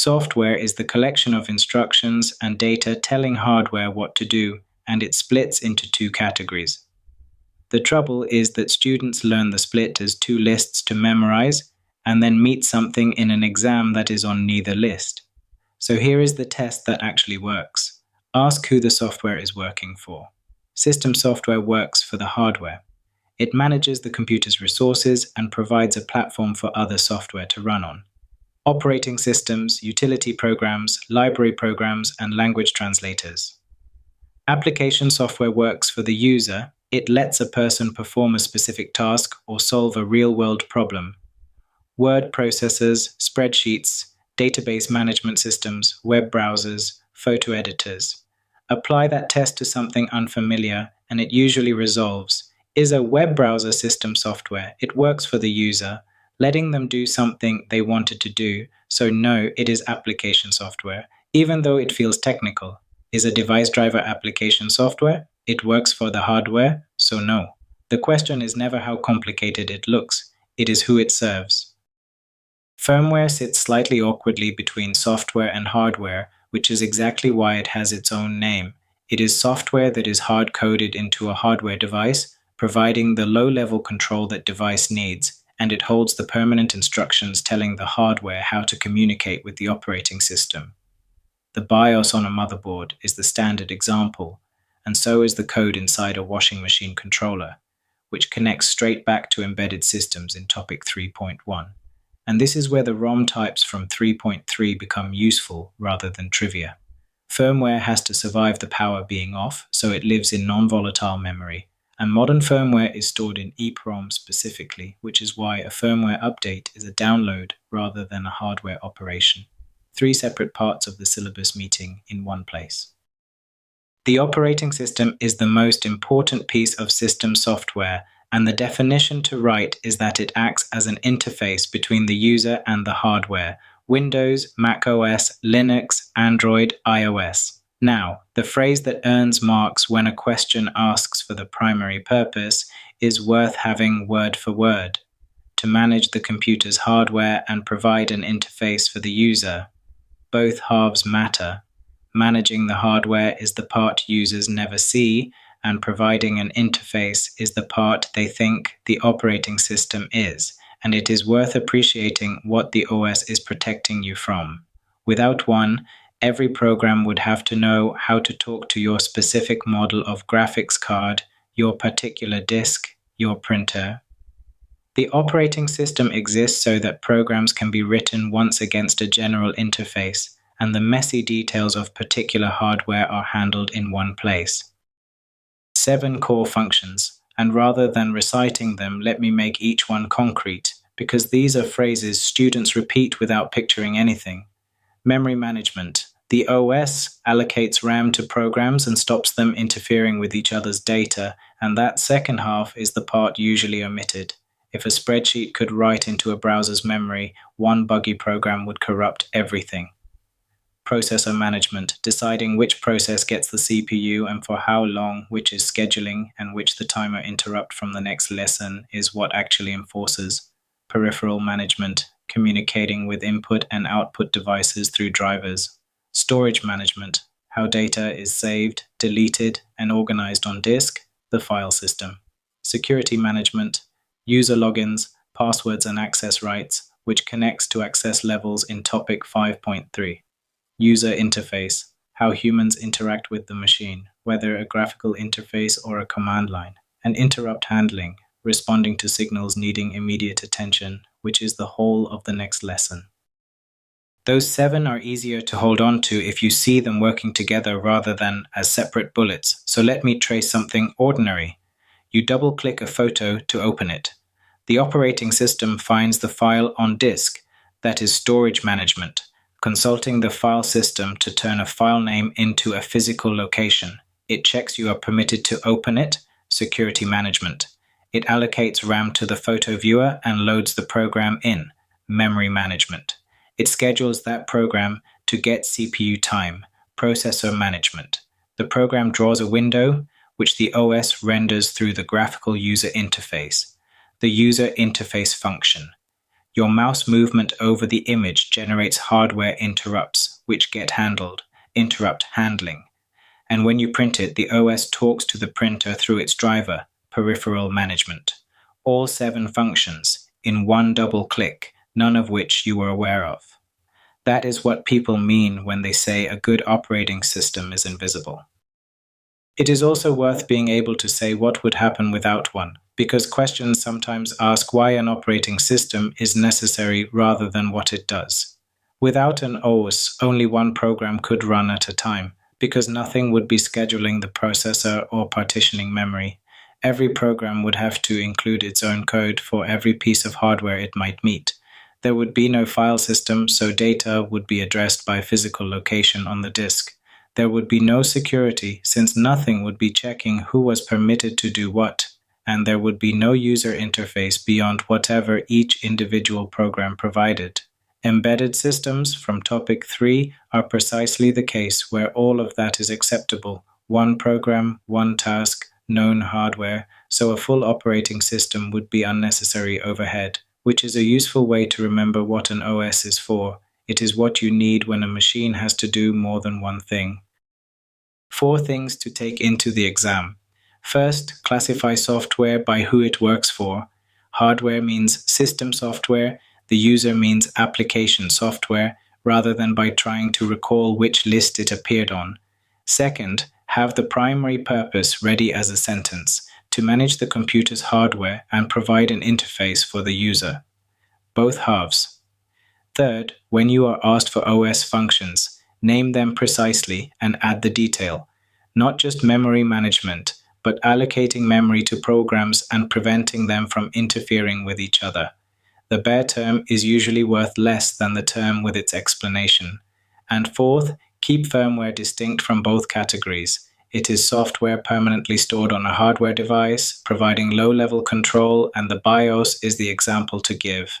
Software is the collection of instructions and data telling hardware what to do, and it splits into two categories. The trouble is that students learn the split as two lists to memorize and then meet something in an exam that is on neither list. So here is the test that actually works. Ask who the software is working for. System software works for the hardware. It manages the computer's resources and provides a platform for other software to run on. Operating systems, utility programs, library programs, and language translators. Application software works for the user. It lets a person perform a specific task or solve a real-world problem. Word processors, spreadsheets, database management systems, web browsers, photo editors. Apply that test to something unfamiliar, and it usually resolves. Is a web browser system software. It works for the user, letting them do something they wanted to do, so no, it is application software, even though it feels technical. Is a device driver application software? It works for the hardware, so no. The question is never how complicated it looks, it is who it serves. Firmware sits slightly awkwardly between software and hardware, which is exactly why it has its own name. It is software that is hard-coded into a hardware device, providing the low-level control that device needs, and it holds the permanent instructions telling the hardware how to communicate with the operating system. The BIOS on a motherboard is the standard example, and so is the code inside a washing machine controller, which connects straight back to embedded systems in topic 3.1. And this is where the ROM types from 3.3 become useful rather than trivia. Firmware has to survive the power being off, so it lives in non-volatile memory. And modern firmware is stored in EEPROM specifically, which is why a firmware update is a download rather than a hardware operation. 3 separate parts of the syllabus meeting in one place. The operating system is the most important piece of system software, and the definition to write is that it acts as an interface between the user and the hardware. Windows, Mac OS, Linux, Android, iOS. Now, the phrase that earns marks when a question asks for the primary purpose is worth having word for word. To manage the computer's hardware and provide an interface for the user. Both halves matter. Managing the hardware is the part users never see, and providing an interface is the part they think the operating system is, and it is worth appreciating what the OS is protecting you from. Without one, every program would have to know how to talk to your specific model of graphics card, your particular disk, your printer. The operating system exists so that programs can be written once against a general interface, and the messy details of particular hardware are handled in one place. 7 core functions, and rather than reciting them, let me make each one concrete, because these are phrases students repeat without picturing anything. Memory management. The OS allocates RAM to programs and stops them interfering with each other's data, and that second half is the part usually omitted. If a spreadsheet could write into a browser's memory, one buggy program would corrupt everything. Processor management, deciding which process gets the CPU and for how long, which is scheduling, and which the timer interrupt from the next lesson is what actually enforces. Peripheral management, communicating with input and output devices through drivers. Storage management, how data is saved, deleted, and organized on disk, the file system. Security management, user logins, passwords and access rights, which connects to access levels in topic 5.3. User interface, how humans interact with the machine, whether a graphical interface or a command line. And interrupt handling, responding to signals needing immediate attention, which is the whole of the next lesson. Those 7 are easier to hold on to if you see them working together rather than as separate bullets, so let me trace something ordinary. You double-click a photo to open it. The operating system finds the file on disk, that is storage management, consulting the file system to turn a file name into a physical location. It checks you are permitted to open it, security management. It allocates RAM to the photo viewer and loads the program in, memory management. It schedules that program to get CPU time, processor management. The program draws a window, which the OS renders through the graphical user interface, the user interface function. Your mouse movement over the image generates hardware interrupts, which get handled, interrupt handling. And when you print it, the OS talks to the printer through its driver, peripheral management. All 7 functions, in one double click, none of which you were aware of. That is what people mean when they say a good operating system is invisible. It is also worth being able to say what would happen without one, because questions sometimes ask why an operating system is necessary rather than what it does. Without an OS, only one program could run at a time, because nothing would be scheduling the processor or partitioning memory. Every program would have to include its own code for every piece of hardware it might meet. There would be no file system, so data would be addressed by physical location on the disk. There would be no security, since nothing would be checking who was permitted to do what, and there would be no user interface beyond whatever each individual program provided. Embedded systems, from topic 3, are precisely the case where all of that is acceptable. One program, one task, known hardware, so a full operating system would be unnecessary overhead, which is a useful way to remember what an OS is for. It is what you need when a machine has to do more than one thing. 4 things to take into the exam. First, classify software by who it works for. Hardware means system software, the user means application software, rather than by trying to recall which list it appeared on. Second, have the primary purpose ready as a sentence, to manage the computer's hardware and provide an interface for the user. Both halves. Third, when you are asked for OS functions, name them precisely and add the detail. Not just memory management, but allocating memory to programs and preventing them from interfering with each other. The bare term is usually worth less than the term with its explanation. And fourth, keep firmware distinct from both categories. It is software permanently stored on a hardware device, providing low-level control, and the BIOS is the example to give.